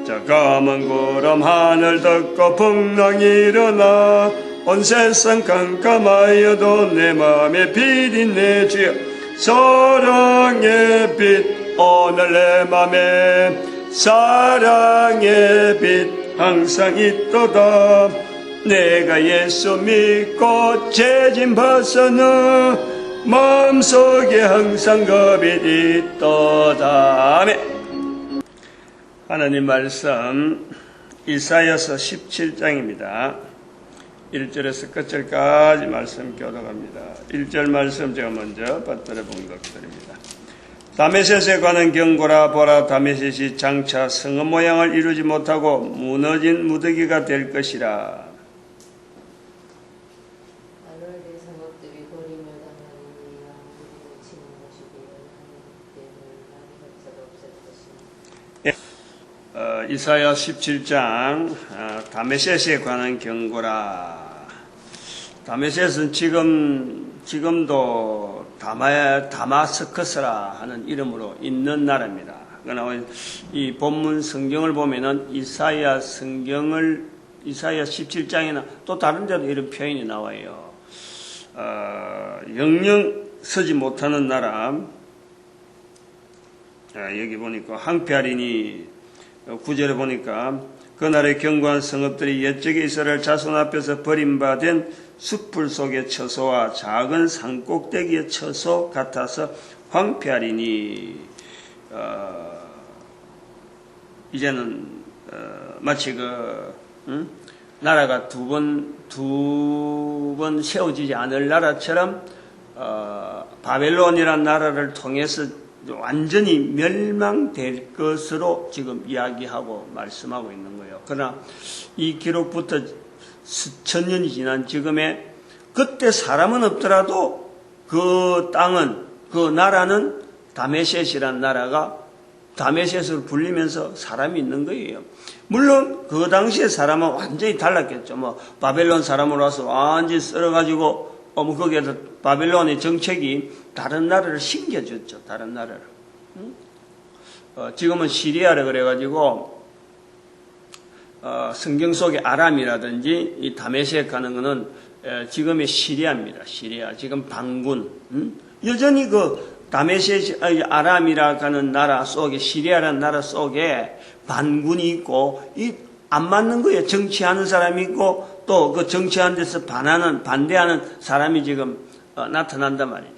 저 검은 구름 하늘 덮고 풍랑이 일어나 온 세상 깜깜하여도 내 맘에 빛이 내 주여 사랑의 빛 오늘 내 맘에 사랑의 빛 항상 있도다 내가 예수 믿고 죄짐 벗어나 마음속에 항상 그 빛이 있도다. 아멘. 하나님 말씀 이사야서 17장입니다. 1절에서 끝절까지 말씀 교독합니다. 1절 말씀 제가 먼저 받들어 봉독드립니다. 다메섹에 관한 경고라. 보라, 다메섹이 장차 성읍 모양을 이루지 못하고 무너진 무더기가 될 것이라. 이사야 17장 다메섹에 관한 경고라. 다메섹은 지금도 다마스커스라 하는 이름으로 있는 나라입니다. 그러나 이 본문 성경을 보면은 이사야 17장이나 또 다른 데도 이런 표현이 나와요. 영영 서지 못하는 나라. 여기 보니까 항폐하리니 9절에 보니까 그날의 견고한 성읍들이 옛적에 이스라엘 자손 앞에서 버림받은 숲풀 속의 처소와 작은 산꼭대기의 처소 같아서 황폐하리니 이제는 마치 나라가 두 번 세워지지 않을 나라처럼 바벨론이라는 나라를 통해서 완전히 멸망될 것으로 지금 이야기하고 말씀하고 있는 거예요. 그러나 이 기록부터 수천 년이 지난 지금에 그때 사람은 없더라도 그 땅은 그 나라는 다메섹이라는 나라가 다메섹으로 불리면서 사람이 있는 거예요. 물론 그 당시에 사람은 완전히 달랐겠죠. 바벨론 사람으로 와서 완전히 썰어가지고 거기에서 바벨론의 정책이 다른 나라를 신겨줬죠. 다른 나라를. 지금은 시리아라 그래가지고 성경 속의 아람이라든지 이 다메섹 하는 거는 지금의 시리아입니다. 시리아. 지금 반군. 여전히 그 다메섹 아람이라 하는 나라 속에 시리아라는 나라 속에 반군이 있고 안 맞는 거예요. 정치하는 사람이 있고 또 그 정치하는 데서 반대하는 사람이 지금 나타난단 말이죠.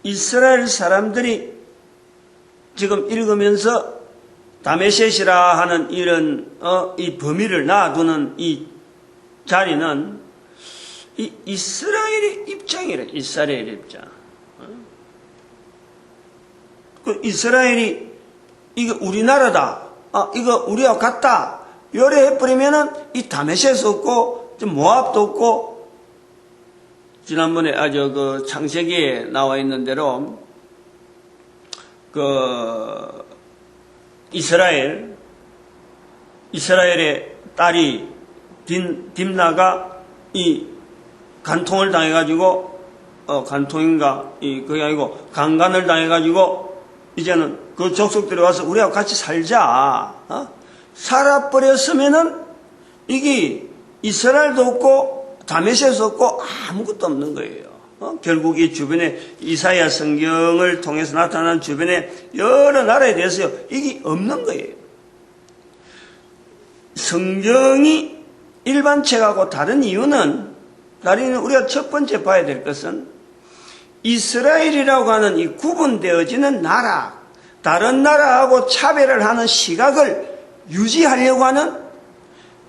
이스라엘 사람들이 지금 읽으면서 다메섹이라 하는 이런 이 범위를 놔두는 이 자리는 이 이스라엘의 입장이래. 이스라엘의 입장. 그 이스라엘이 이거 우리나라다. 이거 우리와 같다. 요래 해버리면은 이 다메섹도 없고 모압도 없고 지난번에 그 창세기에 나와 있는 대로 그 이스라엘의 딸이 딥나가 이 간통을 당해가지고 간통인가 그게 아니고 강간을 당해가지고 이제는 그 족속들이 와서 우리하고 같이 살자. 살아버렸으면은 이게 이스라엘도 없고 다메섹도 없고 아무것도 없는 거예요. 결국 이 주변에 이사야 성경을 통해서 나타난 주변에 여러 나라에 대해서 이게 없는 거예요. 성경이 일반책하고 다른 이유는 우리가 첫 번째 봐야 될 것은 이스라엘이라고 하는 이 구분되어지는 나라, 다른 나라하고 차별을 하는 시각을 유지하려고 하는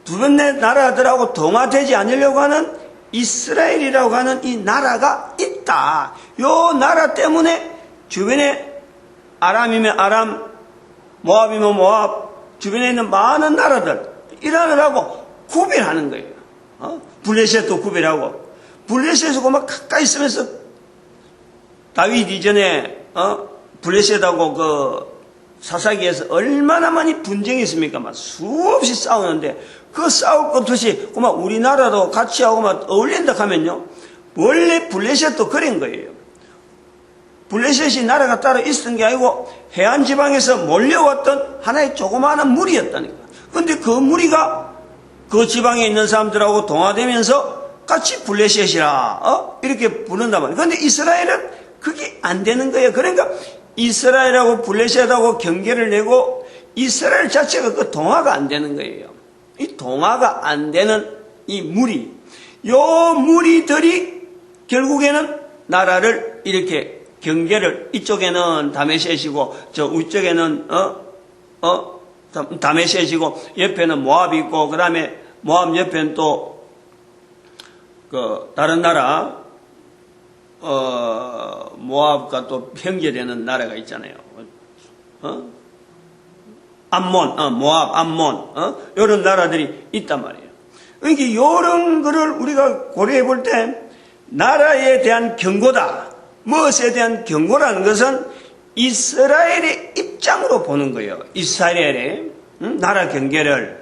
두 번째 나라들하고 동화되지 않으려고 하는 이스라엘이라고 하는 이 나라가 있다. 요 나라 때문에 주변에 아람이면 아람, 모압이면 모압, 주변에 있는 많은 나라들 이라느라고 구별하는 거예요. 블레셋도 구별하고 블레셋하고 막 가까이 있으면서 다윗 이전에 블레셋하고 그 사사기에서 얼마나 많이 분쟁이 있습니까? 막 수없이 싸우는데 그 싸울 것 없이 막 우리나라도 같이 하고 막 어울린다 하면요. 원래 블레셋도 그런 거예요. 블레셋이 나라가 따로 있었던 게 아니고 해안 지방에서 몰려왔던 하나의 조그마한 무리였다니까. 근데 그 무리가 그 지방에 있는 사람들하고 동화되면서 같이 블레셋이라 이렇게 부른단 말이에요. 근데 이스라엘은 그게 안 되는 거예요. 그러니까 이스라엘하고 블레셋하고 경계를 내고 이스라엘 자체가 그 동화가 안 되는 거예요. 이 동화가 안 되는 이 무리, 요 무리들이 결국에는 나라를 이렇게 경계를, 이쪽에는 다메섹이고 저 위쪽에는 다메섹이고 옆에는 모압이 있고, 그 다음에 모압 옆에는 또 그 다른 나라 모압과 또 형제되는 나라가 있잖아요. 암몬, 모압, 암몬, 이런 나라들이 있단 말이에요. 그러니까 이런 거를 우리가 고려해 볼 때 나라에 대한 경고다. 무엇에 대한 경고라는 것은 이스라엘의 입장으로 보는 거예요. 이스라엘의 나라 경계를.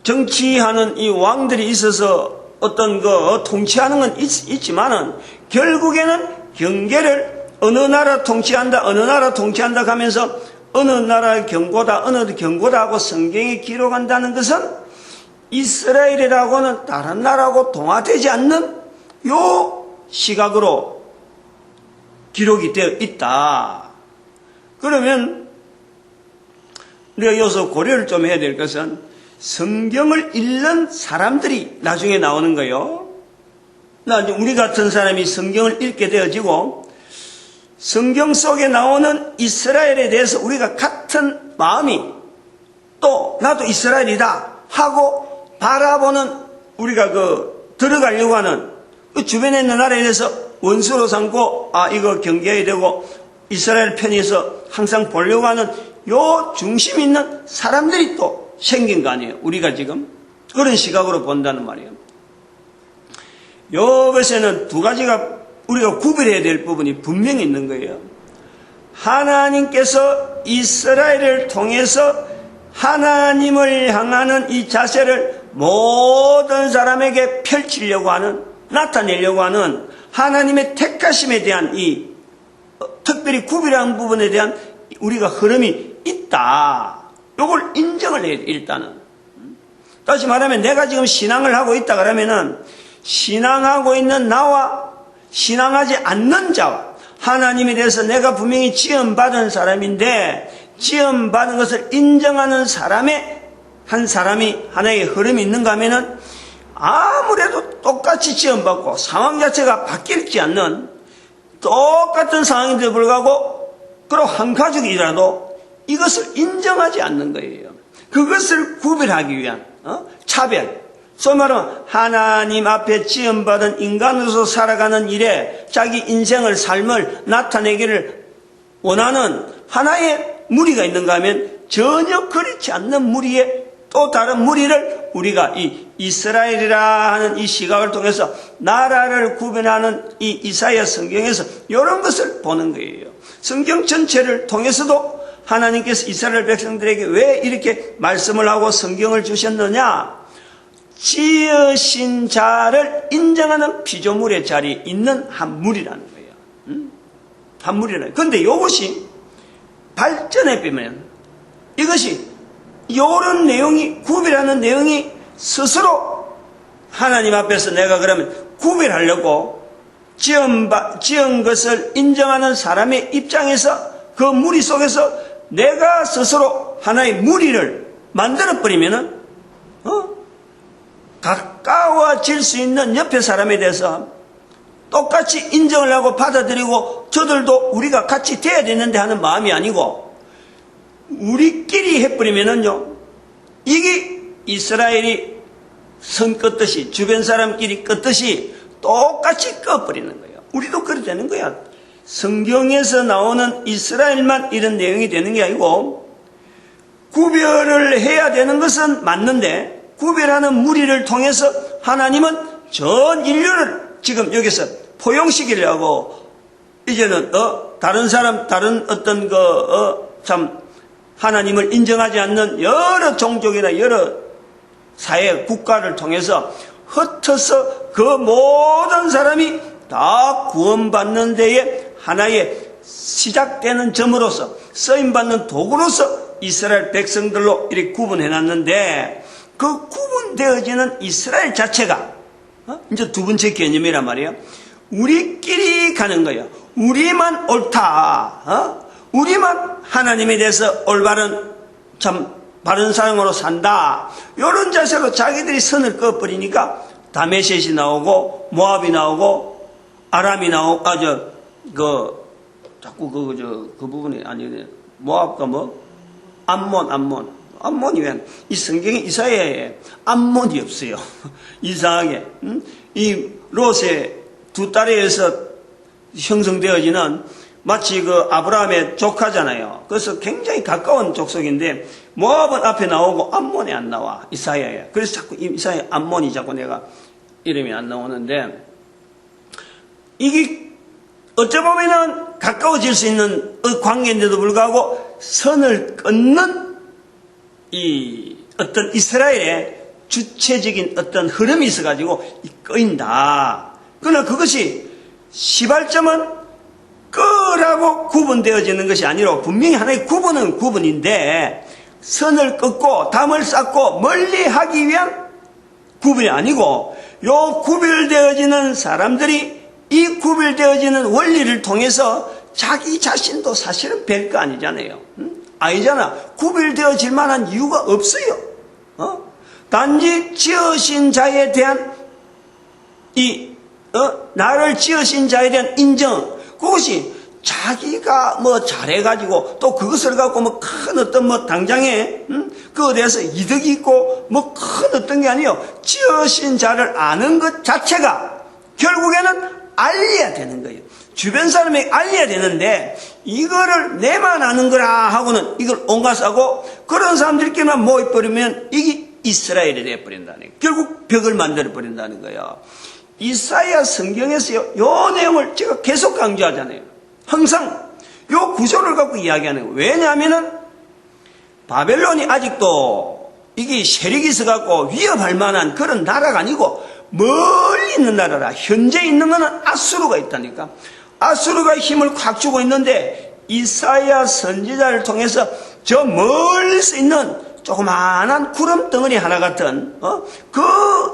정치하는 이 왕들이 있어서 어떤 통치하는 건 있지만은 결국에는 경계를 어느 나라 통치한다 하면서 어느 나라의 경고다, 어느 경고다 하고 성경에 기록한다는 것은 이스라엘이라고는 다른 나라하고 동화되지 않는 요 시각으로 기록이 되어 있다. 그러면 우리가 여기서 고려를 좀 해야 될 것은 성경을 읽는 사람들이 나중에 나오는 거예요. 우리 같은 사람이 성경을 읽게 되어지고 성경 속에 나오는 이스라엘에 대해서 우리가 같은 마음이 또 나도 이스라엘이다 하고 바라보는 우리가 들어가려고 하는 그 주변에 있는 나라에 대해서 원수로 삼고 이거 경계해야 되고 이스라엘 편에서 항상 보려고 하는 요 중심 있는 사람들이 또 생긴 거 아니에요. 우리가 지금 그런 시각으로 본다는 말이에요. 이것에는 두 가지가 우리가 구별해야 될 부분이 분명히 있는 거예요. 하나님께서 이스라엘을 통해서 하나님을 향하는 이 자세를 모든 사람에게 펼치려고 하는, 나타내려고 하는 하나님의 택하심에 대한 이 특별히 구별한 부분에 대한 우리가 흐름이 있다. 이걸 인정을 해야 돼, 일단은. 다시 말하면 내가 지금 신앙을 하고 있다 그러면은 신앙하고 있는 나와 신앙하지 않는 자와 하나님에 대해서 내가 분명히 지음받은 사람인데 지음받은 것을 인정하는 한 사람이 하나의 흐름이 있는가 하면은 아무래도 똑같이 지음받고 상황 자체가 바뀌지 않는 똑같은 상황인데도 불구하고 그리고 한 가족이라도 이것을 인정하지 않는 거예요. 그것을 구별하기 위한 차별. 소위 말하면 하나님 앞에 지음받은 인간으로서 살아가는 일에 자기 인생을 삶을 나타내기를 원하는 하나의 무리가 있는가 하면 전혀 그렇지 않는 무리에 또 다른 무리를 우리가 이 이스라엘이라 하는 이 시각을 통해서 나라를 구별하는 이 이사야 성경에서 이런 것을 보는 거예요. 성경 전체를 통해서도 하나님께서 이스라엘 백성들에게 왜 이렇게 말씀을 하고 성경을 주셨느냐? 지으신 자를 인정하는 피조물의 자리에 있는 한 무리라는 거예요. 한 무리라는 거예요. 그런데 이것이 발전해 보면 이것이 이런 내용이 구별하는 내용이 스스로 하나님 앞에서 내가 그러면 구별하려고 지은 것을 인정하는 사람의 입장에서 그 무리 속에서 내가 스스로 하나의 무리를 만들어버리면은, 가까워질 수 있는 옆에 사람에 대해서 똑같이 인정을 하고 받아들이고 저들도 우리가 같이 돼야 되는데 하는 마음이 아니고 우리끼리 해버리면은요, 이게 이스라엘이 선 껐듯이 주변 사람끼리 껐듯이 똑같이 꺼버리는 거예요. 우리도 그렇게 되는 거야. 성경에서 나오는 이스라엘만 이런 내용이 되는 게 아니고 구별을 해야 되는 것은 맞는데 구별하는 무리를 통해서 하나님은 전 인류를 지금 여기서 포용시키려고 이제는 다른 사람 다른 어떤 참 하나님을 인정하지 않는 여러 종족이나 여러 사회 국가를 통해서 흩어서 그 모든 사람이 다 구원받는 데에 하나의 시작되는 점으로서 쓰임받는 도구로서 이스라엘 백성들로 이렇게 구분해놨는데 그 구분되어지는 이스라엘 자체가 이제 두 번째 개념이란 말이에요. 우리끼리 가는 거예요. 우리만 옳다. 우리만 하나님에 대해서 올바른 참 바른 사랑으로 산다. 이런 자세로 자기들이 선을 그어버리니까 다메섹이 나오고 모압이 나오고 아람이 나오고 자꾸 그 부분이 아니네. 모압과 암몬이 왜 이 성경에 이사야에 암몬이 없어요. 이상하게 이 롯의 두 딸에 의해서 형성되어지는 마치 그 아브라함의 조카잖아요. 그래서 굉장히 가까운 족속인데 모압은 앞에 나오고 암몬이 안 나와. 이사야에. 그래서 자꾸 이사야 암몬이 자꾸 내가 이름이 안 나오는데 이게 어찌 보면은 가까워질 수 있는 관계인데도 불구하고 선을 끊는 이 어떤 이스라엘의 주체적인 어떤 흐름이 있어가지고 꺼인다. 그러나 그것이 시발점은 끄라고 구분되어지는 것이 아니라 분명히 하나의 구분은 구분인데 선을 끊고 담을 쌓고 멀리하기 위한 구분이 아니고 요 구별되어지는 사람들이 이 구별되어지는 원리를 통해서 자기 자신도 사실은 별거 아니잖아요. 아니잖아. 구별되어질 만한 이유가 없어요. 단지 지으신 자에 대한 나를 지으신 자에 대한 인정, 그것이 자기가 잘해가지고 또 그것을 갖고 큰 어떤 당장에 그거에 대해서 이득이 있고 큰 어떤 게 아니에요. 지으신 자를 아는 것 자체가 결국에는 알려야 되는 거예요. 주변 사람에게 알려야 되는데 이거를 내만 아는 거라 하고는 이걸 옹가싸고 그런 사람들끼리만 모여버리면 이게 이스라엘이 되어버린다는 거예요. 결국 벽을 만들어버린다는 거예요. 이사야 성경에서요, 요 내용을 제가 계속 강조하잖아요. 항상 요 구조를 갖고 이야기하는 거예요. 왜냐하면은 바벨론이 아직도 이게 세력이 있어갖고 위협할 만한 그런 나라가 아니고 멀리 있는 나라라. 현재 있는 거는 아수르가 있다니까. 아수르가 힘을 확 주고 있는데 이사야 선지자를 통해서 저 멀리서 있는 조그마한 구름 덩어리 하나 같은 그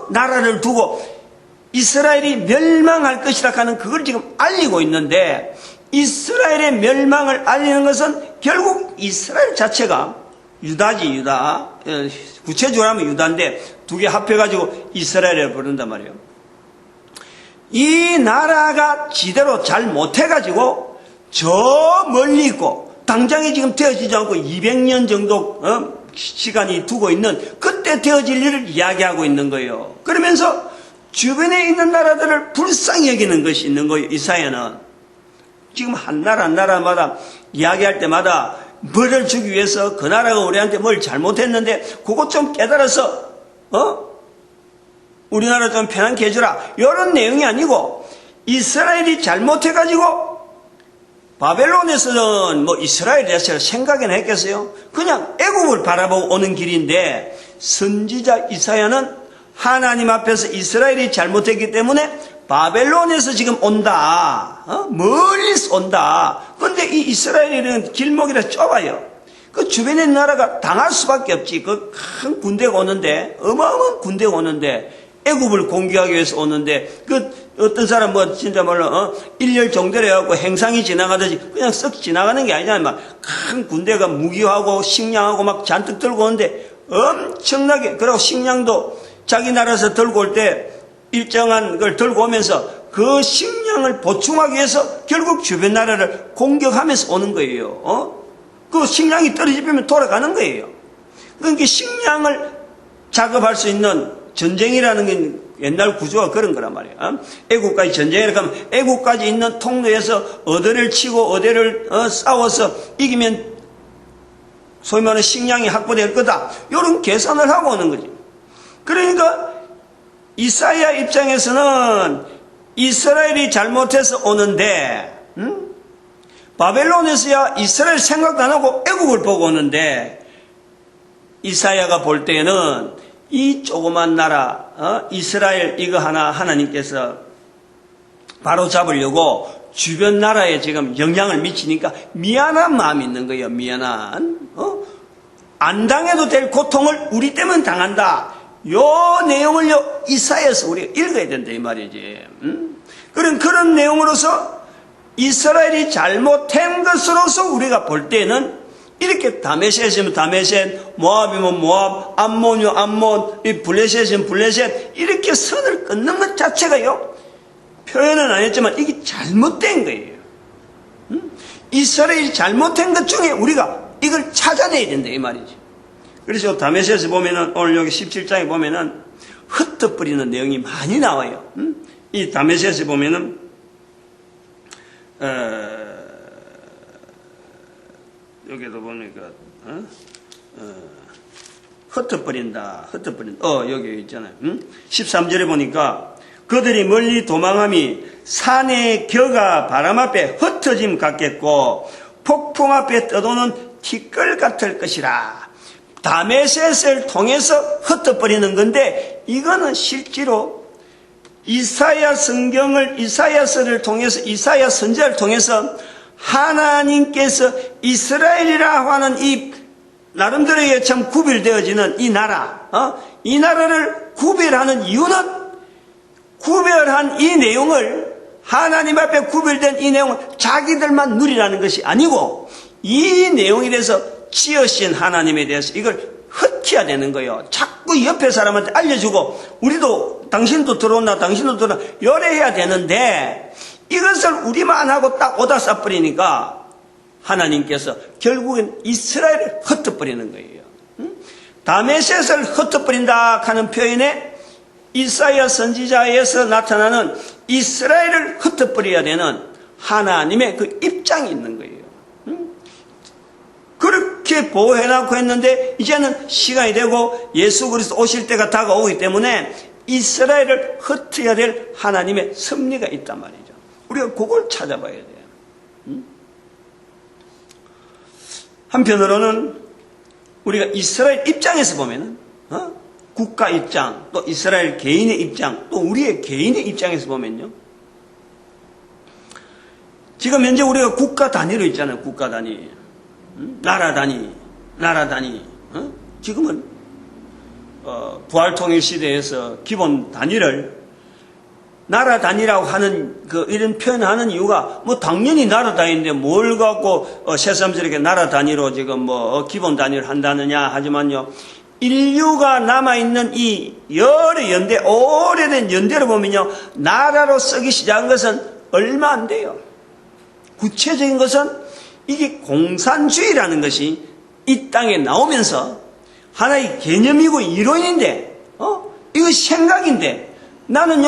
나라를 두고 이스라엘이 멸망할 것이라 하는 그걸 지금 알리고 있는데 이스라엘의 멸망을 알리는 것은 결국 이스라엘 자체가 유다지, 유다. 구체적으로 하면 유다인데 두 개 합해가지고 이스라엘을 부른단 말이에요. 이 나라가 지대로 잘 못해가지고 저 멀리 있고 당장에 지금 되어지지 않고 200년 정도 시간이 두고 있는 그때 되어질 일을 이야기하고 있는 거예요. 그러면서 주변에 있는 나라들을 불쌍히 여기는 것이 있는 거예요. 이사야는 지금 한 나라마다 이야기할 때마다 뭐를 주기 위해서 그 나라가 우리한테 뭘 잘못했는데 그것 좀 깨달아서 우리나라 좀 편안케 해주라 이런 내용이 아니고 이스라엘이 잘못해가지고 바벨론에서는 이스라엘에 대해서 생각이나 했겠어요? 그냥 애국을 바라보고 오는 길인데 선지자 이사야는 하나님 앞에서 이스라엘이 잘못했기 때문에 바벨론에서 지금 온다. 멀리서 온다. 그런데 이 이스라엘이라는 길목이라 좁아요. 그 주변의 나라가 당할 수밖에 없지. 그 큰 군대가 오는데, 어마어마한 군대가 오는데, 애굽을 공격하기 위해서 오는데, 어떤 사람 진짜 말로, 일렬 정대로 해갖고 행상이 지나가듯이 그냥 썩 지나가는 게 아니잖아요. 큰 군대가 무기하고 식량하고 막 잔뜩 들고 오는데, 엄청나게, 그리고 식량도 자기 나라에서 들고 올 때 일정한 걸 들고 오면서 그 식량을 보충하기 위해서 결국 주변 나라를 공격하면서 오는 거예요. 그 식량이 떨어지면 돌아가는 거예요. 그러니까 식량을 작업할 수 있는 전쟁이라는 게 옛날 구조가 그런 거란 말이에요. 애국까지 전쟁이라고 하면 애국까지 있는 통로에서 어디를 치고 어디를 싸워서 이기면 소위 말하는 식량이 확보될 거다. 이런 계산을 하고 오는 거지. 그러니까 이사야 입장에서는 이스라엘이 잘못해서 오는데 바벨론에서야 이스라엘 생각도 안 하고 애국을 보고 오는데 이사야가 볼 때는 이 조그만 나라 이스라엘 이거 하나 하나님께서 바로 잡으려고 주변 나라에 지금 영향을 미치니까 미안한 마음이 있는 거예요. 미안한. 안 당해도 될 고통을 우리 때문에 당한다. 요 내용을요, 이사야에서 우리가 읽어야 된다, 이 말이지. 그런 내용으로서 이스라엘이 잘못한 것으로서 우리가 볼 때는 이렇게 다메섹이면 다메섹, 모압이면 모압, 암몬이면 암몬, 이 블레셋이면 블레셋, 이렇게 선을 끊는 것 자체가요, 표현은 안 했지만 이게 잘못된 거예요. 이스라엘이 잘못한 것 중에 우리가 이걸 찾아내야 된다, 이 말이지. 그래서 다메섹에서 보면은, 오늘 여기 17장에 보면은 흩어버리는 내용이 많이 나와요. 이 다메섹에서 보면은, 여기도 보니까, 흩어버린다. 여기 있잖아요. 13절에 보니까, 그들이 멀리 도망함이 산의 겨가 바람 앞에 흩어짐 같겠고, 폭풍 앞에 떠도는 티끌 같을 것이라. 다메섹을 통해서 흩어버리는 건데, 이거는 실제로 이사야 이사야서를 통해서, 이사야 선지자를 통해서 하나님께서 이스라엘이라 하는 이 나름대로에 참 구별되어지는 이 나라, 이 나라를 구별하는 이유는, 구별한 이 내용을, 하나님 앞에 구별된 이 내용을 자기들만 누리라는 것이 아니고, 이 내용에 대해서 지으신 하나님에 대해서 이걸 흩어야 되는 거예요. 자꾸 옆에 사람한테 알려주고, 우리도 당신도 들어온다, 당신도 들어온다, 열애해야 되는데, 이것을 우리만 하고 딱 오다 싸버리니까 하나님께서 결국엔 이스라엘을 흩어버리는 거예요. 다메섹을 흩어버린다 하는 표현에 이사야 선지자에서 나타나는 이스라엘을 흩어버려야 되는 하나님의 그 입장이 있는 거예요. 그렇게 보호해놓고 했는데 이제는 시간이 되고 예수 그리스도 오실 때가 다가오기 때문에 이스라엘을 흩어야 될 하나님의 섭리가 있단 말이죠. 우리가 그걸 찾아봐야 돼요. 한편으로는 우리가 이스라엘 입장에서 보면은, 국가 입장, 또 이스라엘 개인의 입장, 또 우리의 개인의 입장에서 보면요, 지금 현재 우리가 국가 단위로 있잖아요. 국가 단위, 나라 단위. 지금은 부활통일 시대에서 기본 단위를 나라 단위라고 하는 이런 표현하는 이유가 당연히 나라 단위인데 뭘 갖고 새삼스럽게 나라 단위로 지금 기본 단위를 한다느냐 하지만요, 인류가 남아있는 이 오래된 연대로 보면요, 나라로 쓰기 시작한 것은 얼마 안 돼요. 구체적인 것은 이게 공산주의라는 것이 이 땅에 나오면서 하나의 개념이고 이론인데, 이거 생각인데, 나는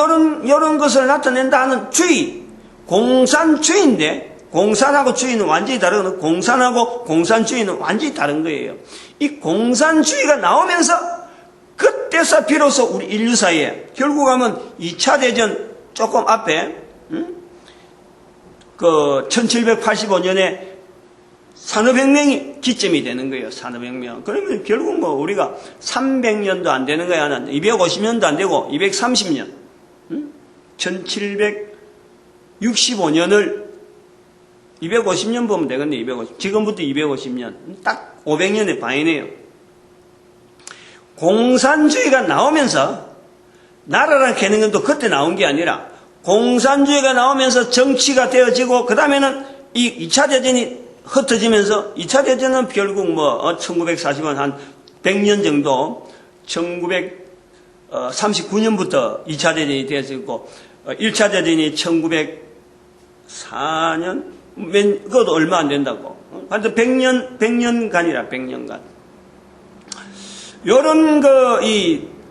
이런 것을 나타낸다 하는 주의, 공산주의인데, 공산하고 주의는 완전히 다르거든요. 공산하고 공산주의는 완전히 다른 거예요. 이 공산주의가 나오면서 그때서 비로소 우리 인류 사이에 결국 하면 2차 대전 조금 앞에 1785년에 산업혁명이 기점이 되는 거예요. 산업혁명. 그러면 결국 우리가 300년도 안 되는 거야. 250년도 안 되고 230년. 1765년을 250년 보면 되겠네. 250. 지금부터 250년. 딱 500년의 반이네요. 공산주의가 나오면서 나라라는 개념은 또 그때 나온 게 아니라 공산주의가 나오면서 정치가 되어지고 그 다음에는 이 2차 대전이 흩어지면서 2차 대전은 결국 1940년 한 100년 정도 1939년부터 2차 대전이 되어지고 1차 대전이 1904년 그것도 얼마 안 된다고. 하여튼 100년간이라 100년간. 요런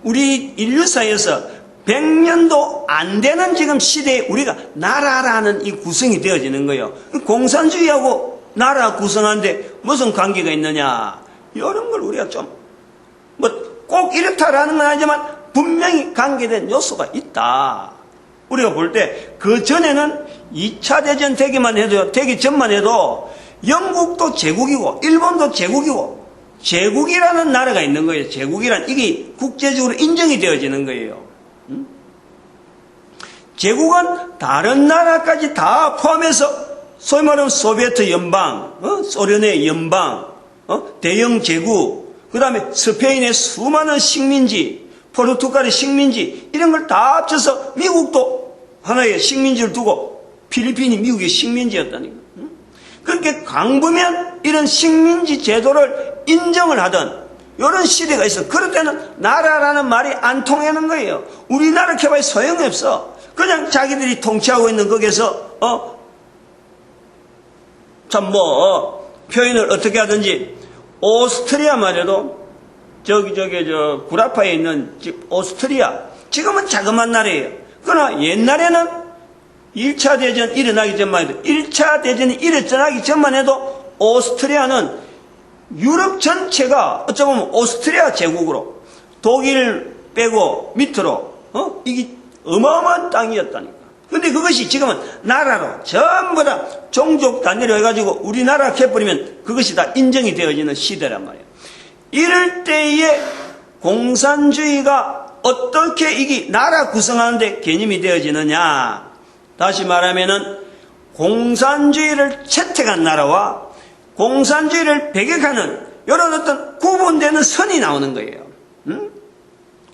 우리 인류 사이에서 100년도 안 되는 지금 시대에 우리가 나라라는 이 구성이 되어지는 거예요. 공산주의하고 나라 구성하는데 무슨 관계가 있느냐. 이런 걸 우리가 좀, 꼭 이렇다라는 건 아니지만 분명히 관계된 요소가 있다. 우리가 볼 때 그 전에는 2차 대전 되기 전만 해도 영국도 제국이고 일본도 제국이고 제국이라는 나라가 있는 거예요. 제국이란 이게 국제적으로 인정이 되어지는 거예요. 제국은 다른 나라까지 다 포함해서 소위 말하면 소비에트 연방, 소련의 연방, 대영 제국, 그 다음에 스페인의 수많은 식민지, 포르투갈의 식민지, 이런 걸 다 합쳐서 미국도 하나의 식민지를 두고 필리핀이 미국의 식민지였다니까. 그렇게 강부면 이런 식민지 제도를 인정을 하던 이런 시대가 있어. 그럴 때는 나라라는 말이 안 통하는 거예요. 우리나라 개발이 소용이 없어. 그냥 자기들이 통치하고 있는 거기에서 참 표현을 어떻게 하든지 오스트리아 말이라도 구라파에 있는 오스트리아 지금은 자그마한 나라예요. 그러나 옛날에는 1차 대전 일어나기 전만 해도 1차 대전이 일어나기 전만 해도 오스트리아는 유럽 전체가 어쩌면 오스트리아 제국으로 독일 빼고 밑으로 이게 어마어마한 땅이었다니까. 근데 그것이 지금은 나라로 전부 다 종족 단위로 해가지고 우리나라 해버리면 그것이 다 인정이 되어지는 시대란 말이에요. 이럴 때에 공산주의가 어떻게 이게 나라 구성하는데 개념이 되어지느냐. 다시 말하면은 공산주의를 채택한 나라와 공산주의를 배격하는 이런 어떤 구분되는 선이 나오는 거예요.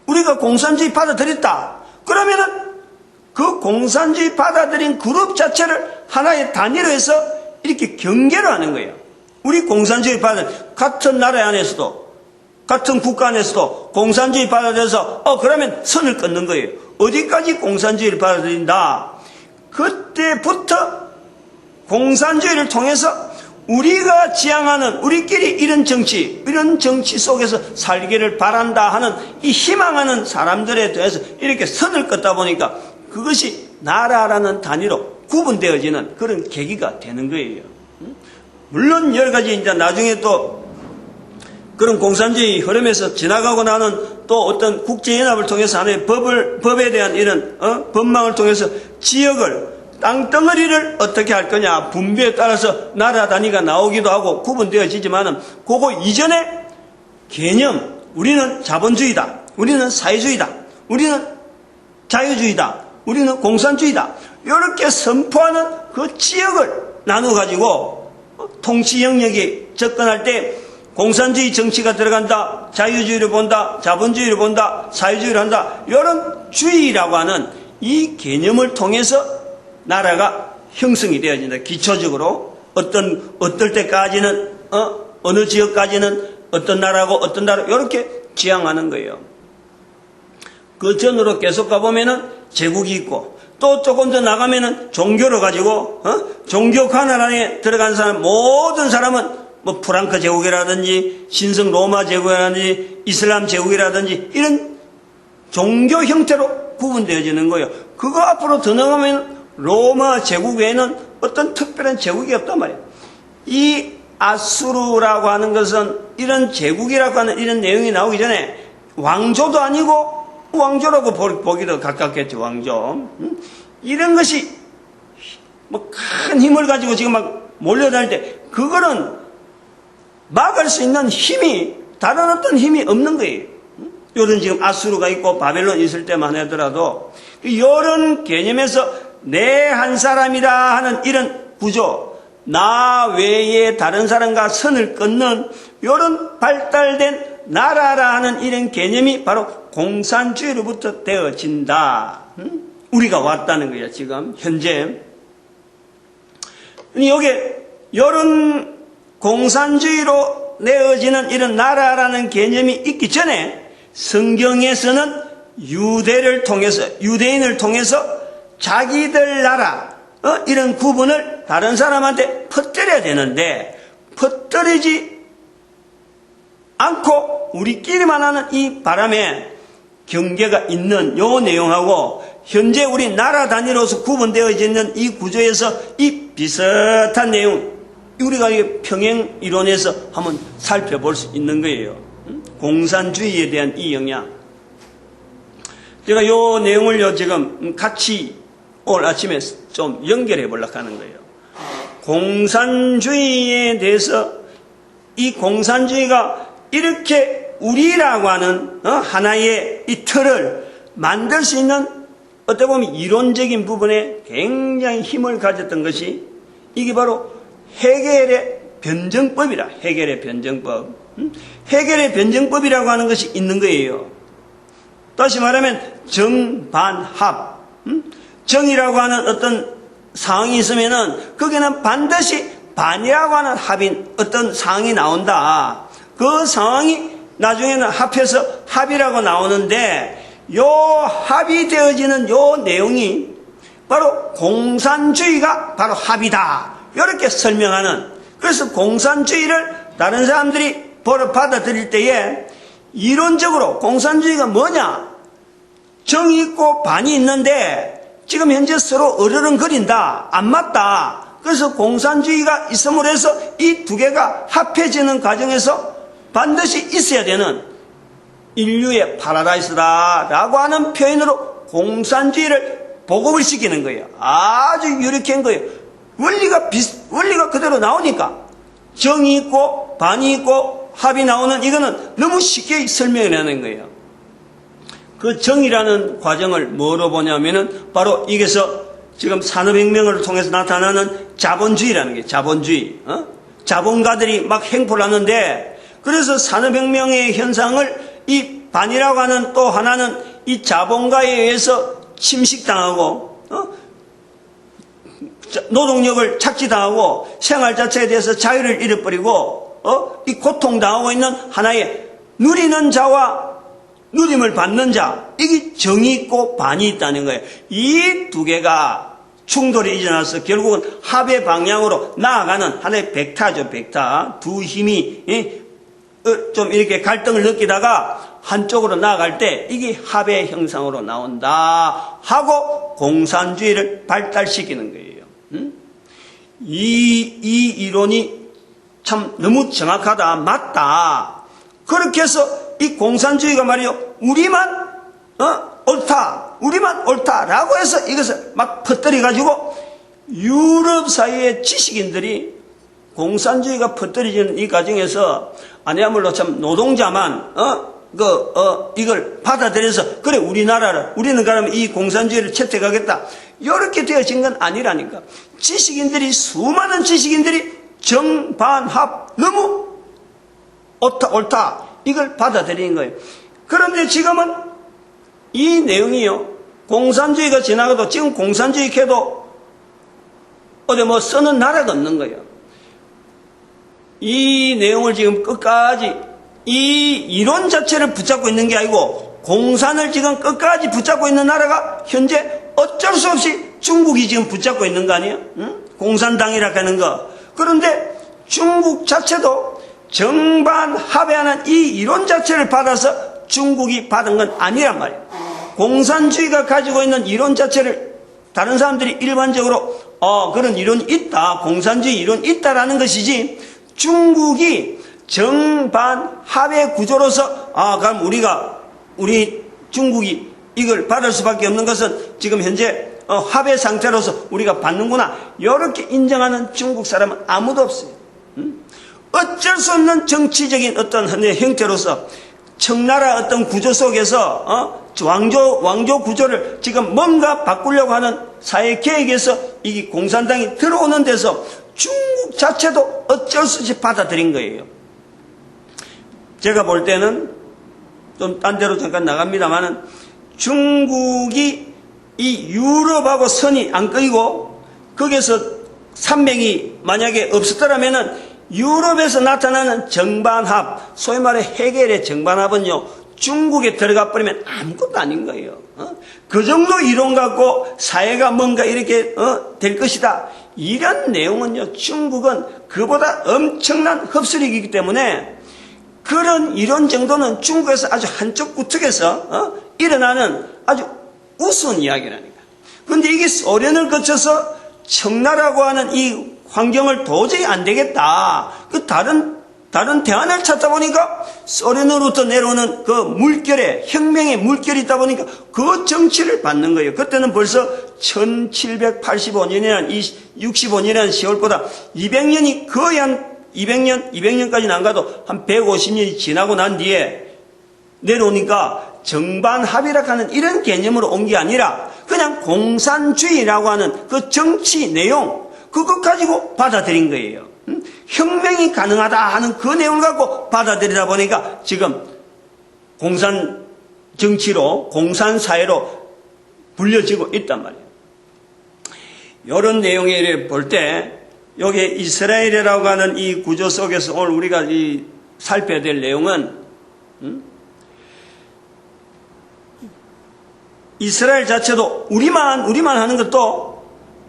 우리가 공산주의 받아들였다. 그러면은 그 공산주의 받아들인 그룹 자체를 하나의 단위로 해서 이렇게 경계로 하는 거예요. 우리 공산주의 같은 나라 안에서도 같은 국가 안에서도 공산주의 받아들여서 그러면 선을 끊는 거예요. 어디까지 공산주의를 받아들인다. 그때부터 공산주의를 통해서 우리가 지향하는 우리끼리 이런 정치 속에서 살기를 바란다 하는 이 희망하는 사람들에 대해서 이렇게 선을 긋다 보니까 그것이 나라라는 단위로 구분되어지는 그런 계기가 되는 거예요. 물론 여러 가지 이제 나중에 또 그런 공산주의 흐름에서 지나가고 나는 또 어떤 국제연합을 통해서 하나의 법에 대한 이런 법망을 통해서 지역을 땅덩어리를 어떻게 할 거냐 분배에 따라서 나라 단위가 나오기도 하고 구분되어지지만은 그거 이전에 개념 우리는 자본주의다, 우리는 사회주의다, 우리는 자유주의다, 우리는 공산주의다 이렇게 선포하는 그 지역을 나누어 가지고 통치 영역에 접근할 때 공산주의 정치가 들어간다, 자유주의를 본다, 자본주의를 본다, 사회주의를 한다 이런 주의라고 하는 이 개념을 통해서 나라가 형성이 되어진다. 기초적으로 어떨 때까지는 어느 지역까지는 어떤 나라고 어떤 나라 이렇게 지향하는 거예요. 그 전으로 계속 가보면은 제국이 있고 또 조금 더 나가면은 종교를 가지고 종교 관할 안에 들어간 사람 모든 사람은 뭐 프랑크 제국이라든지 신성 로마 제국이라든지 이슬람 제국이라든지 이런 종교 형태로 구분되어지는 거예요. 그거 앞으로 더 나가면 로마 제국 외에는 어떤 특별한 제국이 없단 말이에요. 이 아수르라고 하는 것은 이런 제국이라고 하는 이런 내용이 나오기 전에 왕조도 아니고 왕조라고 보기도 가깝겠죠. 왕조. 이런 것이 뭐 큰 힘을 가지고 지금 막 몰려다닐 때 그거는 막을 수 있는 힘이 다른 어떤 힘이 없는 거예요. 요런 지금 아수르가 있고 바벨론 있을 때만 하더라도 이런 개념에서 내 한 사람이라 하는 이런 구조, 나 외에 다른 사람과 선을 끊는 이런 발달된 나라라 하는 이런 개념이 바로 공산주의로부터 되어진다. 우리가 왔다는 거예요. 지금 현재 여기에 이런 공산주의로 내어지는 이런 나라라는 개념이 있기 전에 성경에서는 유대인을 통해서 자기들 나라 이런 구분을 다른 사람한테 퍼뜨려야 되는데 퍼뜨리지 않고 우리끼리만 하는 이 바람에 경계가 있는 요 내용하고 현재 우리 나라 단위로서 구분되어져 있는 이 구조에서 이 비슷한 내용 우리가 평행 이론에서 한번 살펴볼 수 있는 거예요. 공산주의에 대한 이 영향. 제가 요 내용을 지금 같이 오늘 아침에 좀 연결해 보려고 하는 거예요. 공산주의에 대해서 이 공산주의가 이렇게 우리라고 하는 하나의 이 틀을 만들 수 있는 어떻게 보면 이론적인 부분에 굉장히 힘을 가졌던 것이 이게 바로 해겔의 변정법이라. 해겔의 변정법. 해겔의 변정법이라고 하는 것이 있는 거예요. 다시 말하면 정반합. 정이라고 하는 어떤 상황이 있으면은 거기는 반드시 반이라고 하는 합인 어떤 상황이 나온다. 그 상황이 나중에는 합해서 합이라고 나오는데 요 합이 되어지는 요 내용이 바로 공산주의가 바로 합이다. 이렇게 설명하는. 그래서 공산주의를 다른 사람들이 받아들일 때에 이론적으로 공산주의가 뭐냐? 정이 있고 반이 있는데 지금 현재 서로 어르렁거린다. 안 맞다. 그래서 공산주의가 있음으로 해서 이 두 개가 합해지는 과정에서 반드시 있어야 되는 인류의 파라다이스다라고 하는 표현으로 공산주의를 보급을 시키는 거예요. 아주 유력한 거예요. 원리가 그대로 나오니까 정이 있고 반이 있고 합이 나오는 이거는 너무 쉽게 설명해내는 거예요. 그 정이라는 과정을 뭐로 보냐면은 바로 이게서 지금 산업혁명을 통해서 나타나는 자본주의라는 게 자본주의. 자본가들이 막 행포를 하는데 그래서 산업혁명의 현상을 이 반이라고 하는 또 하나는 이 자본가에 의해서 침식당하고 노동력을 착취당하고 생활 자체에 대해서 자유를 잃어버리고 이 고통당하고 있는 하나의 누리는 자와 누림을 받는 자, 이게 정이 있고 반이 있다는 거예요. 이 두 개가 충돌이 일어나서 결국은 합의 방향으로 나아가는 하나의 벡터죠, 벡터. 두 힘이 좀 이렇게 갈등을 느끼다가 한쪽으로 나아갈 때 이게 합의 형상으로 나온다 하고 공산주의를 발달시키는 거예요. 이 이론이 참 너무 정확하다, 맞다. 그렇게 해서 이 공산주의가 말이요, 우리만 옳다라고 해서 이것을 막 퍼뜨려가지고 유럽 사회의 지식인들이 공산주의가 퍼뜨려지는 이 과정에서 아니야말로 참 노동자만 이걸 받아들여서 그래 우리는 그러면 이 공산주의를 채택하겠다 이렇게 되어진 건 아니라니까. 수많은 지식인들이 정반합 너무 옳다 이걸 받아들이는 거예요. 그런데 지금은 이 내용이요, 공산주의가 지나가도 지금 공산주의 캐도 어디 쓰는 나라가 없는 거예요. 이 내용을 지금 끝까지 이 이론 자체를 붙잡고 있는 게 아니고 공산을 지금 끝까지 붙잡고 있는 나라가 현재 어쩔 수 없이 중국이 지금 붙잡고 있는 거 아니에요? 공산당이라고 하는 거. 그런데 중국 자체도 정반합의하는 이 이론 자체를 받아서 중국이 받은 건 아니란 말이에요. 공산주의가 가지고 있는 이론 자체를 다른 사람들이 일반적으로 그런 이론이 있다, 공산주의 이론이 있다라는 것이지, 중국이 정반합의 구조로서 그럼 우리 중국이 이걸 받을 수밖에 없는 것은 지금 현재 합의 상태로서 우리가 받는구나 이렇게 인정하는 중국 사람은 아무도 없어요. 어쩔 수 없는 정치적인 어떤 형태로서 청나라 어떤 구조 속에서 왕조 구조를 지금 뭔가 바꾸려고 하는 사회 계획에서 이 공산당이 들어오는 데서 중국 자체도 어쩔 수 없이 받아들인 거예요. 제가 볼 때는 좀 딴 데로 잠깐 나갑니다만은 중국이 이 유럽하고 선이 안 끊이고 거기에서 산맥이 만약에 없었더라면은 유럽에서 나타나는 정반합, 소위 말해 해겔의 정반합은요, 중국에 들어가 버리면 아무것도 아닌 거예요. 그 정도 이론 갖고 사회가 뭔가 이렇게 될 것이다. 이런 내용은요, 중국은 그보다 엄청난 흡수력이기 때문에 그런 이론 정도는 중국에서 아주 한쪽 구석에서 일어나는 아주 우스운 이야기라니까. 그런데 이게 소련을 거쳐서 청나라고 하는 이 환경을 도저히 안 되겠다. 그 다른 대안을 찾다 보니까 소련으로부터 내려오는 그 물결에, 혁명의 물결이 있다 보니까 그 정치를 받는 거예요. 그때는 벌써 1785년이란 65년이라는 세월보다 200년이 거의 한 200년까지는 안 가도 한 150년이 지나고 난 뒤에 내려오니까 정반합이라 하는 이런 개념으로 온 게 아니라 그냥 공산주의라고 하는 그 정치 내용, 그것 가지고 받아들인 거예요. 혁명이 가능하다 하는 그 내용을 갖고 받아들이다 보니까 지금 공산 정치로, 공산 사회로 불려지고 있단 말이에요. 이런 내용을 볼 때 여기 이스라엘이라고 하는 이 구조 속에서 오늘 우리가 살펴야 될 내용은 이스라엘 자체도 우리만 하는 것도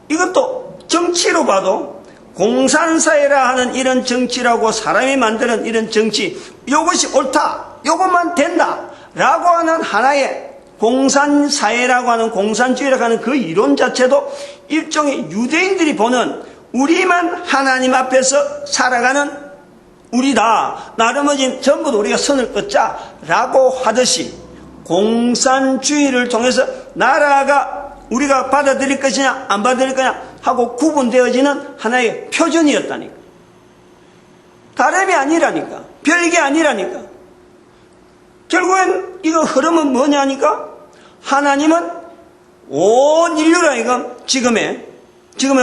이것도 정치로 봐도 공산사회라 하는 이런 정치라고 사람이 만드는 이런 정치, 이것이 옳다, 이것만 된다 라고 하는 하나의 공산사회라고 하는, 공산주의라고 하는 그 이론 자체도 일종의 유대인들이 보는 우리만 하나님 앞에서 살아가는 우리다, 나머지는 전부 우리가 선을 긋자 라고 하듯이 공산주의를 통해서 나라가 우리가 받아들일 것이냐 안 받아들일 거냐 하고 구분되어지는 하나의 표준이었다니까. 다름이 아니라니까. 별게 아니라니까. 결국엔 이거 흐름은 뭐냐니까? 하나님은 온 인류라 이거 지금의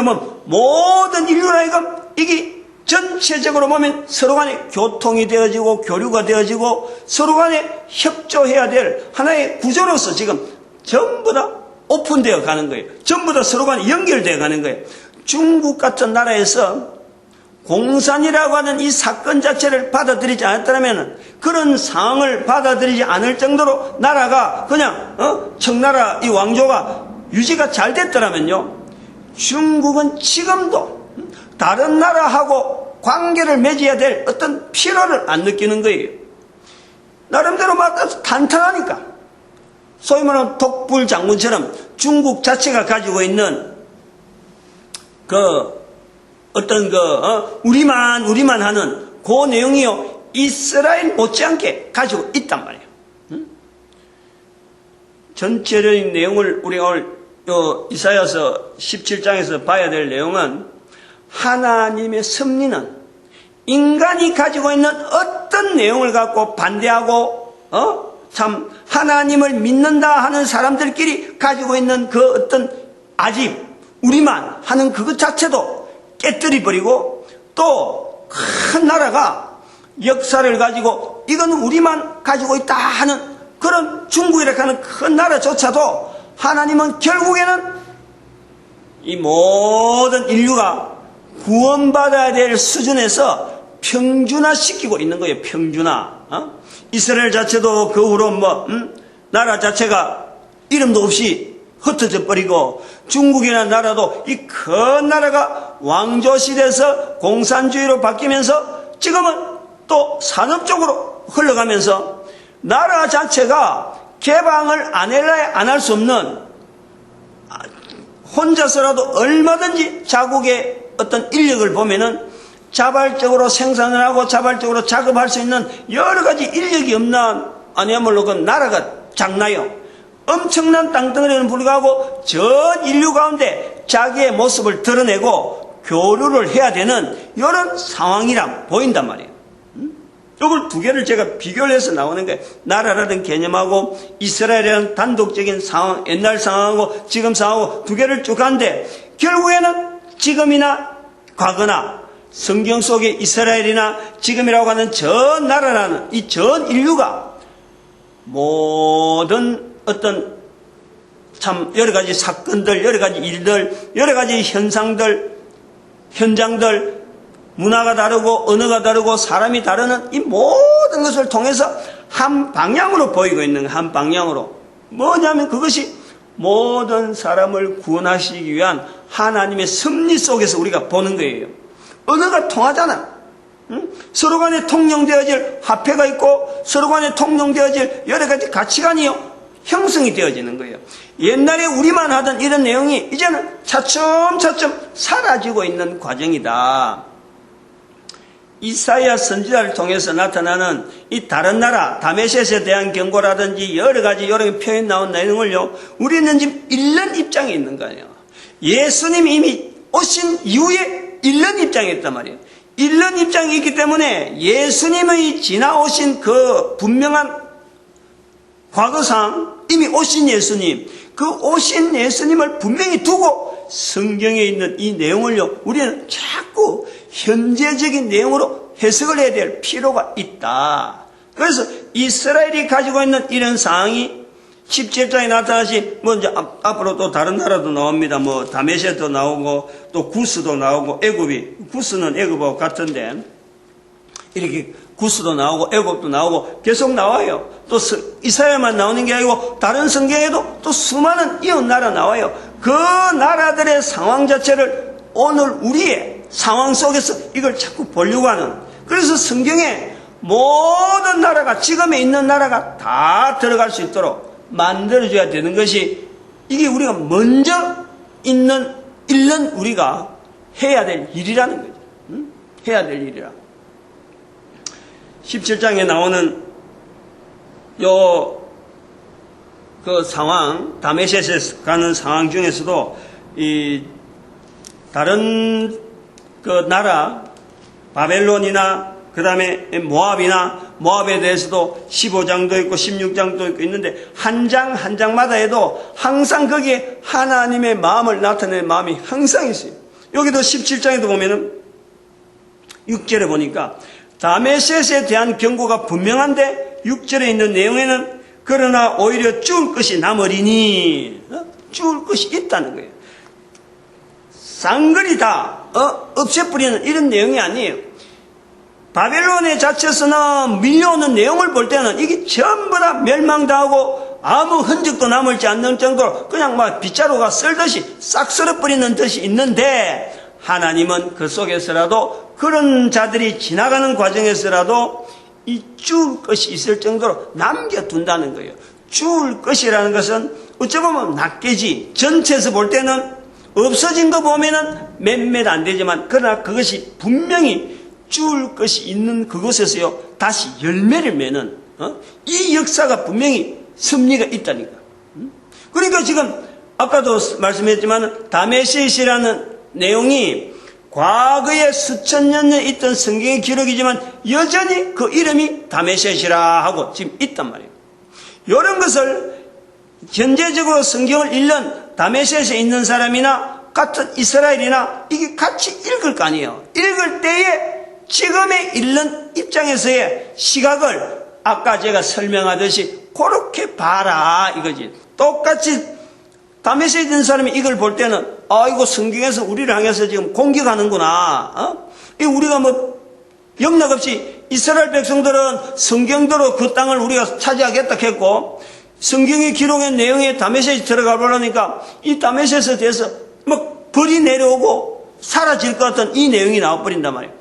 뭐 모든 인류라 이거 이게 전체적으로 보면 서로 간에 교통이 되어지고 교류가 되어지고 서로 간에 협조해야 될 하나의 구조로서 지금 전부 다 오픈되어 가는 거예요. 전부 다 서로 간에 연결되어 가는 거예요. 중국 같은 나라에서 공산이라고 하는 이 사건 자체를 받아들이지 않았다면, 그런 상황을 받아들이지 않을 정도로 나라가 그냥 청나라 이 왕조가 유지가 잘 됐더라면요, 중국은 지금도 다른 나라하고 관계를 맺어야 될 어떤 필요를 안 느끼는 거예요. 나름대로 맞아서 탄탄하니까. 소위 말하는 독불 장군처럼 중국 자체가 가지고 있는 우리만 하는 그 내용이요, 이스라엘 못지않게 가지고 있단 말이에요. 전체적인 내용을 우리가 오늘 이사야서 17장에서 봐야 될 내용은, 하나님의 섭리는 인간이 가지고 있는 어떤 내용을 갖고 반대하고 참 하나님을 믿는다 하는 사람들끼리 가지고 있는 그 어떤 아집, 우리만 하는 그것 자체도 깨뜨려버리고, 또 큰 나라가 역사를 가지고 이건 우리만 가지고 있다 하는 그런 중국이라고 하는 큰 나라조차도 하나님은 결국에는 이 모든 인류가 구원받아야 될 수준에서 평준화시키고 있는 거예요. 평준화. 이스라엘 자체도 그 후로 나라 자체가 이름도 없이 흩어져 버리고, 중국이라는 나라도 이 큰 나라가 왕조 시대에서 공산주의로 바뀌면서 지금은 또 산업 쪽으로 흘러가면서 나라 자체가 개방을 안 할 수 없는, 혼자서라도 얼마든지 자국의 어떤 인력을 보면은 자발적으로 생산을 하고 자발적으로 작업할 수 있는 여러 가지 인력이 없나, 아니야말로 그 나라가 작나요? 엄청난 땅덩어리는 불구하고 전 인류 가운데 자기의 모습을 드러내고 교류를 해야 되는 이런 상황이라 보인단 말이에요. 이걸 두 개를 제가 비교를 해서 나오는 거예요. 나라라는 개념하고 이스라엘이라는 단독적인 상황, 옛날 상황하고 지금 상황하고 두 개를 쭉 하는데, 결국에는 지금이나 과거나 성경 속의 이스라엘이나 지금이라고 하는 전 나라라는 이 전 인류가 모든 어떤 참 여러 가지 사건들, 여러 가지 일들, 여러 가지 현상들, 현장들, 문화가 다르고 언어가 다르고 사람이 다르는 이 모든 것을 통해서 한 방향으로 보이고 있는, 한 방향으로. 뭐냐면 그것이 모든 사람을 구원하시기 위한 하나님의 섭리 속에서 우리가 보는 거예요. 언어가 통하잖아. 서로 간에 통용되어질 화폐가 있고 서로 간에 통용되어질 여러 가지 가치관이요, 형성이 되어지는 거예요. 옛날에 우리만 하던 이런 내용이 이제는 차츰차츰 사라지고 있는 과정이다. 이사야 선지자를 통해서 나타나는 이 다른 나라 다메섹에 대한 경고라든지 여러 가지 표현 나온 내용을요, 우리는 지금 잃는 입장에 있는 거예요. 예수님이 이미 오신 이후에 잃는 입장에 있단 말이에요. 잃는 입장이 있기 때문에 예수님의 지나오신 그 분명한 과거상 이미 오신 예수님, 그 오신 예수님을 분명히 두고 성경에 있는 이 내용을요, 우리는 자꾸 현재적인 내용으로 해석을 해야 될 필요가 있다. 그래서 이스라엘이 가지고 있는 이런 상황이 17장에 나타나시, 이제 앞으로 또 다른 나라도 나옵니다. 다메섹도 나오고, 또 구스도 나오고, 구스는 애굽하고 같은데, 이렇게 구스도 나오고, 애굽도 나오고, 계속 나와요. 또 이스라엘만 나오는 게 아니고, 다른 성경에도 또 수많은 이웃 나라 나와요. 그 나라들의 상황 자체를 오늘 우리의 상황 속에서 이걸 자꾸 보려고 하는, 그래서 성경에 모든 나라가, 지금에 있는 나라가 다 들어갈 수 있도록 만들어줘야 되는 것이, 이게 우리가 먼저 읽는 우리가 해야 될 일이라는 거죠. 해야 될 일이라. 17장에 나오는 그 상황, 다메섹에 가는 상황 중에서도 이 다른 그 나라, 바벨론이나 그 다음에 모압에 대해서도 15장도 있고 16장도 있고 있는데, 한 장 한 장마다 해도 항상 거기에 하나님의 마음을 나타내는 마음이 항상 있어요. 여기도 17장에도 보면은 6절에 보니까 다메섹에 대한 경고가 분명한데, 6절에 있는 내용에는 그러나 오히려 죽을 것이 남으리니, 죽을 것이 있다는 거예요. 쌍거리 다 없애버리는 이런 내용이 아니에요. 바벨론의 자체에서는 밀려오는 내용을 볼 때는 이게 전부 다 멸망당하고 아무 흔적도 남을지 않는 정도로 그냥 막 빗자루가 쓸듯이 싹 쓸어버리는 듯이 있는데, 하나님은 그 속에서라도, 그런 자들이 지나가는 과정에서라도 이 죽을 것이 있을 정도로 남겨둔다는 거예요. 죽을 것이라는 것은 어찌 보면 낱개지, 전체에서 볼 때는 없어진 거 보면은 몇몇 안 되지만, 그러나 그것이 분명히 죽을 것이 있는 그곳에서요, 다시 열매를 맺는, 이 역사가 분명히 섭리가 있다니까. 그러니까 지금 아까도 말씀했지만 다메섹이라는 내용이 과거에 수천 년 전에 있던 성경의 기록이지만 여전히 그 이름이 다메섹이라 하고 지금 있단 말이에요. 이런 것을 현재적으로 성경을 읽는 다메섹에 있는 사람이나 같은 이스라엘이나 이게 같이 읽을 거 아니에요. 읽을 때에 지금의 읽는 입장에서의 시각을 아까 제가 설명하듯이 그렇게 봐라 이거지. 똑같이 다메섹에 있는 사람이 이걸 볼 때는 이거 성경에서 우리를 향해서 지금 공격하는구나. 우리가 영락없이 이스라엘 백성들은 성경대로 그 땅을 우리가 차지하겠다 했고, 성경의 기록의 내용에 다메섹에 들어가 보려니까 이 다메섹에 대해서 벌이 내려오고 사라질 것 같은 이 내용이 나와버린단 말이에요.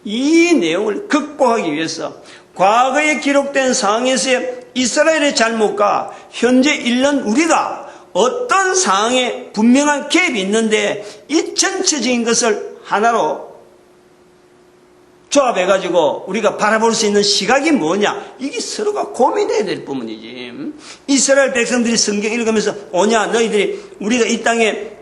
이 내용을 극복하기 위해서 과거에 기록된 상황에서의 이스라엘의 잘못과 현재 읽는 우리가 어떤 상황에 분명한 갭이 있는데, 이 전체적인 것을 하나로 조합해가지고 우리가 바라볼 수 있는 시각이 뭐냐, 이게 서로가 고민해야 될 부분이지. 이스라엘 백성들이 성경 읽으면서 오냐, 너희들이 우리가 이 땅에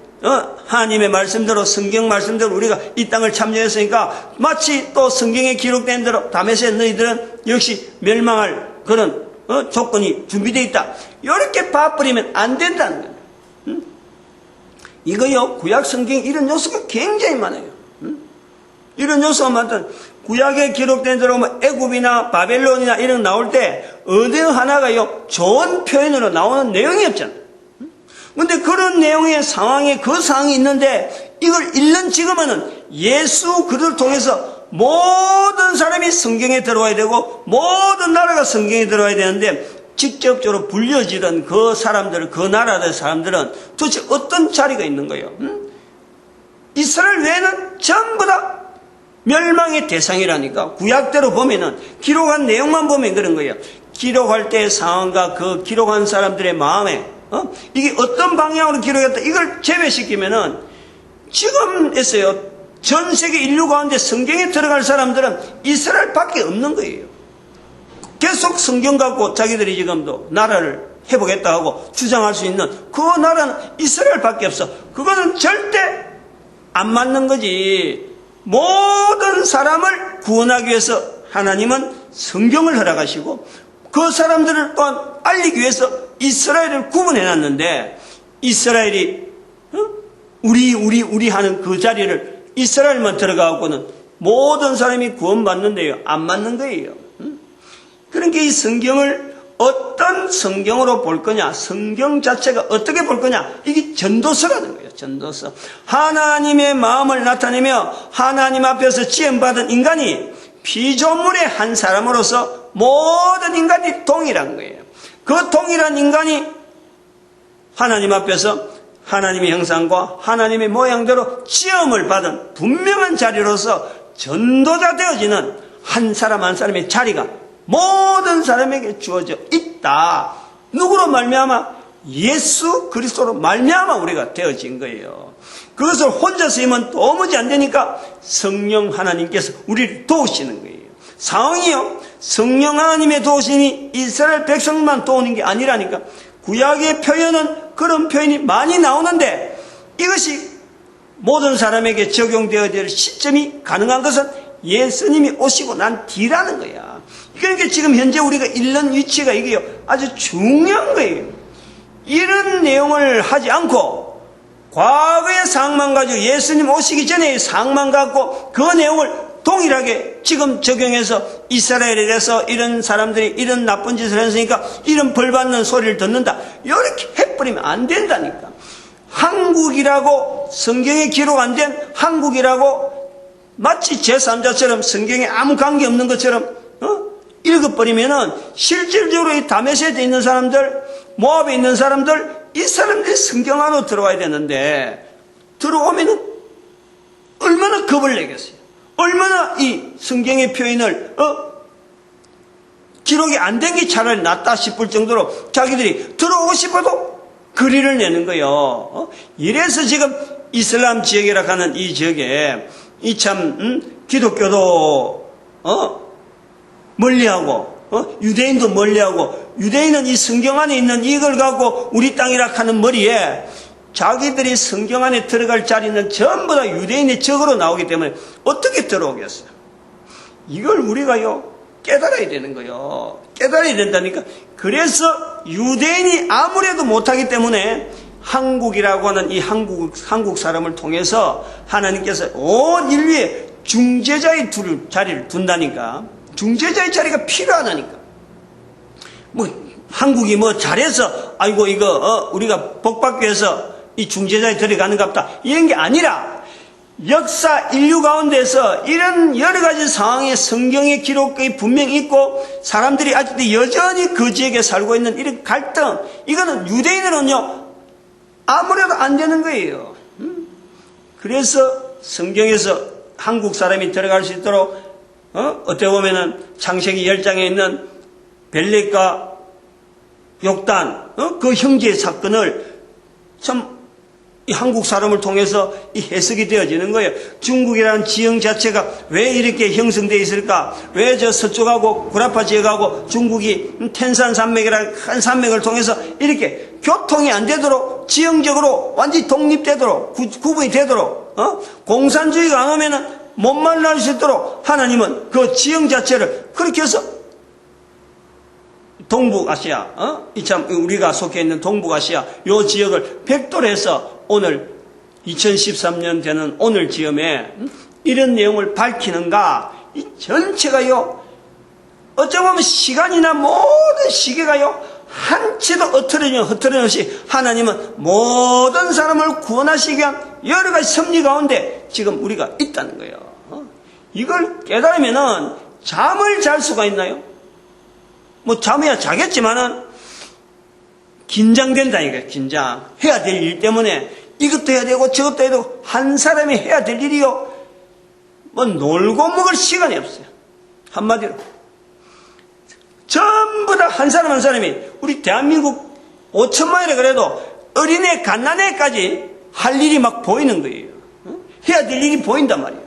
하나님의 말씀대로, 성경 말씀대로 우리가 이 땅을 참여했으니까 마치 또 성경에 기록된 대로 다메섹 너희들은 역시 멸망할 그런 조건이 준비되어 있다, 이렇게 봐버리면 안 된다는 거예요. 이거요, 구약 성경에 이런 요소가 굉장히 많아요. 이런 요소가 많다. 구약에 기록된 대로 애굽이나 바벨론이나 이런 나올 때 어느 하나가요 좋은 표현으로 나오는 내용이 없잖아요. 근데 그런 내용의 상황에 그 상황이 있는데, 이걸 읽는 지금은 예수 그를 통해서 모든 사람이 성경에 들어와야 되고 모든 나라가 성경에 들어와야 되는데, 직접적으로 불려지던 그 사람들, 그 나라의 사람들은 도대체 어떤 자리가 있는 거예요? 이스라엘 외에는 전부 다 멸망의 대상이라니까. 구약대로 보면은, 기록한 내용만 보면 그런 거예요. 기록할 때의 상황과 그 기록한 사람들의 마음에 이게 어떤 방향으로 기록했다, 이걸 제외시키면은 지금에서요, 전 세계 인류 가운데 성경에 들어갈 사람들은 이스라엘 밖에 없는 거예요. 계속 성경 갖고 자기들이 지금도 나라를 해보겠다 하고 주장할 수 있는 그 나라는 이스라엘 밖에 없어. 그거는 절대 안 맞는 거지. 모든 사람을 구원하기 위해서 하나님은 성경을 허락하시고, 그 사람들을 또한 알리기 위해서 이스라엘을 구분해놨는데, 이스라엘이 우리 하는 그 자리를 이스라엘만 들어가고는 모든 사람이 구원받는데요. 안 맞는 거예요. 그러니까 이 성경을 어떤 성경으로 볼 거냐, 성경 자체가 어떻게 볼 거냐, 이게 전도서라는 거예요. 전도서. 하나님의 마음을 나타내며 하나님 앞에서 지음받은 인간이 피조물의 한 사람으로서 모든 인간이 동일한 거예요. 그 동일한 인간이 하나님 앞에서 하나님의 형상과 하나님의 모양대로 지음을 받은 분명한 자리로서 전도자 되어지는 한 사람 한 사람의 자리가 모든 사람에게 주어져 있다. 누구로 말미암아? 예수 그리스도로 말미암아 우리가 되어진 거예요. 그것을 혼자서 하면 도무지 안 되니까 성령 하나님께서 우리를 도우시는 거예요. 상황이요, 성령 하나님의 도우심이 이스라엘 백성만 도우는 게 아니라니까. 구약의 표현은 그런 표현이 많이 나오는데 이것이 모든 사람에게 적용되어야 될 시점이 가능한 것은 예수님이 오시고 난 뒤라는 거야. 그러니까 지금 현재 우리가 있는 위치가 이게요, 아주 중요한 거예요. 이런 내용을 하지 않고 과거의 상황만 가지고 예수님 오시기 전에 상황만 갖고 그 내용을 동일하게 지금 적용해서 이스라엘에 대해서 이런 사람들이 이런 나쁜 짓을 했으니까 이런 벌 받는 소리를 듣는다, 이렇게 해버리면 안 된다니까. 한국이라고 성경에 기록 안 된 한국이라고 마치 제3자처럼 성경에 아무 관계없는 것처럼 읽어버리면은 실질적으로 이 다메섹에 있는 사람들, 모압에 있는 사람들, 이 사람들이 성경 안으로 들어와야 되는데 들어오면은 얼마나 겁을 내겠어요. 얼마나 이 성경의 표현을 기록이 안 된 게 차라리 낫다 싶을 정도로 자기들이 들어오고 싶어도 거리를 내는 거예요. 이래서 지금 이슬람 지역이라 하는 이 지역에 이 참 기독교도 멀리하고 유대인도 멀리하고, 유대인은 이 성경 안에 있는 이걸 갖고 우리 땅이라 하는 머리에 자기들이 성경 안에 들어갈 자리는 전부 다 유대인의 적으로 나오기 때문에 어떻게 들어오겠어요? 이걸 우리가요 깨달아야 되는 거예요. 깨달아야 된다니까. 그래서 유대인이 아무래도 못하기 때문에 한국이라고 하는 이 한국 사람을 통해서 하나님께서 온 인류에 중재자의 자리를 둔다니까. 중재자의 자리가 필요하다니까. 한국이 잘해서 아이고 이거 우리가 복받기 위해서 이 중재자에 들어가는갑다, 이런 게 아니라 역사 인류 가운데서 이런 여러 가지 상황에 성경의 기록이 분명히 있고 사람들이 아직도 여전히 그 지역에 살고 있는 이런 갈등, 이거는 유대인으로는요 아무래도 안 되는 거예요. 그래서 성경에서 한국 사람이 들어갈 수 있도록 어떻게 보면은 창세기 10장에 있는 벨렉과 욕단 그 형제의 사건을 참 이 한국 사람을 통해서 이 해석이 되어지는 거예요. 중국이라는 지형 자체가 왜 이렇게 형성되어 있을까? 왜 저 서쪽하고 구라파 지역하고 중국이 텐산 산맥이라는 큰 산맥을 통해서 이렇게 교통이 안 되도록 지형적으로 완전히 독립되도록 구분이 되도록 공산주의가 안 오면은 못 만날 수 있도록 하나님은 그 지형 자체를 그렇게 해서 동북아시아, 이참 우리가 속해 있는 동북아시아 요 지역을 백도로 해서 오늘 2013년 되는 오늘 지음에 이런 내용을 밝히는가? 이 전체가요, 어쩌면 시간이나 모든 시계가요 한치도 흐트러짐없이 하나님은 모든 사람을 구원하시기 위한 여러 가지 섭리 가운데 지금 우리가 있다는 거예요. 이걸 깨달으면은 잠을 잘 수가 있나요? 잠이야 자겠지만은 긴장된다니까요. 긴장. 해야 될 일 때문에 이것도 해야 되고 저것도 해야 되고, 한 사람이 해야 될 일이요 놀고 먹을 시간이 없어요. 한마디로 전부 다 한 사람 한 사람이, 우리 대한민국 5천만이라 그래도 어린애 갓난애까지 할 일이 막 보이는 거예요. 해야 될 일이 보인단 말이에요.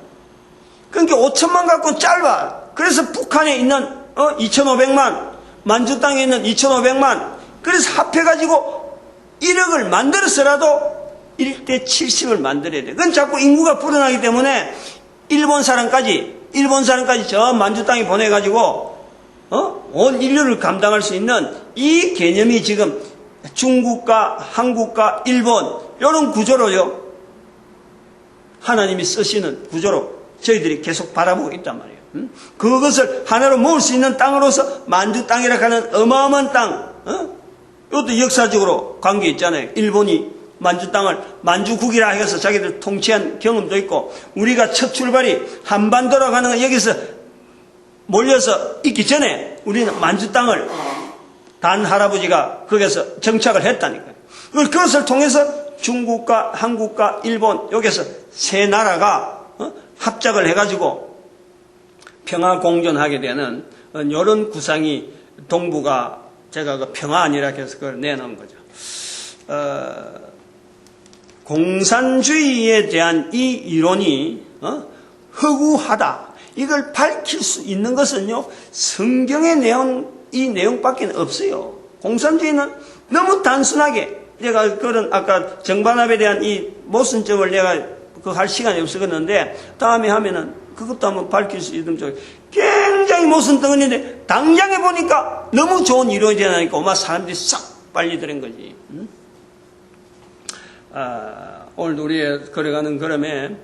그러니까 5천만 갖고 짧아. 그래서 북한에 있는 2,500만, 만주 땅에 있는 2,500만, 그래서 합해가지고 1억을 만들었어라도 1대 70을 만들어야 돼. 그건 자꾸 인구가 불어나기 때문에 일본 사람까지 저 만주 땅에 보내가지고 온 인류를 감당할 수 있는 이 개념이 지금 중국과 한국과 일본 이런 구조로요. 하나님이 쓰시는 구조로 저희들이 계속 바라보고 있단 말이에요. 그것을 하나로 모을 수 있는 땅으로서 만주 땅이라 하는 어마어마한 땅, 이것도 역사적으로 관계 있잖아요. 일본이 만주 땅을 만주국이라 해서 자기들 통치한 경험도 있고, 우리가 첫 출발이 한반도라고 하는 건 여기서 몰려서 있기 전에 우리는 만주 땅을 단 할아버지가 거기서 정착을 했다니까요. 그것을 통해서 중국과 한국과 일본 여기서 세 나라가 합작을 해가지고 평화 공존하게 되는 이런 구상이 동북아, 제가 그 평화안이라 해서 그걸 내놓은 거죠. 공산주의에 대한 이 이론이 허구하다. 이걸 밝힐 수 있는 것은요, 성경의 이 내용밖에 없어요. 공산주의는 너무 단순하게, 내가 그런 아까 정반합에 대한 이 모순점을 내가 그거 할 시간이 없었는데 다음에 하면은 그것도 한번 밝힐 수 있는 쪽 굉장히 모순덩어리인데 당장에 보니까 너무 좋은 이론이 되니까 엄마 사람들이 싹 빨리들은 거지. 오늘도 우리의 걸어가는 걸음에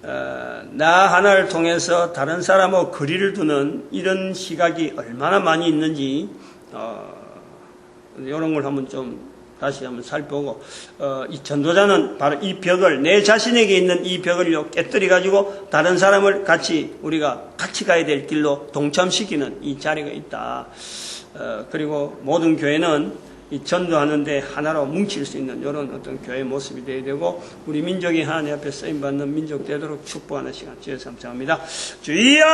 나 하나를 통해서 다른 사람하고 거리를 두는 이런 시각이 얼마나 많이 있는지 이런 걸 한번 좀 다시 한번 살펴보고 이 전도자는 바로 이 벽을, 내 자신에게 있는 이 벽을 깨뜨려 가지고 다른 사람을 우리가 같이 가야 될 길로 동참시키는 이 자리가 있다. 그리고 모든 교회는 이 전도하는데 하나로 뭉칠 수 있는 이런 어떤 교회의 모습이 되어야 되고, 우리 민족이 하나님 앞에 쓰임받는 민족 되도록 축복하는 시간 주여 감사합니다. 주여!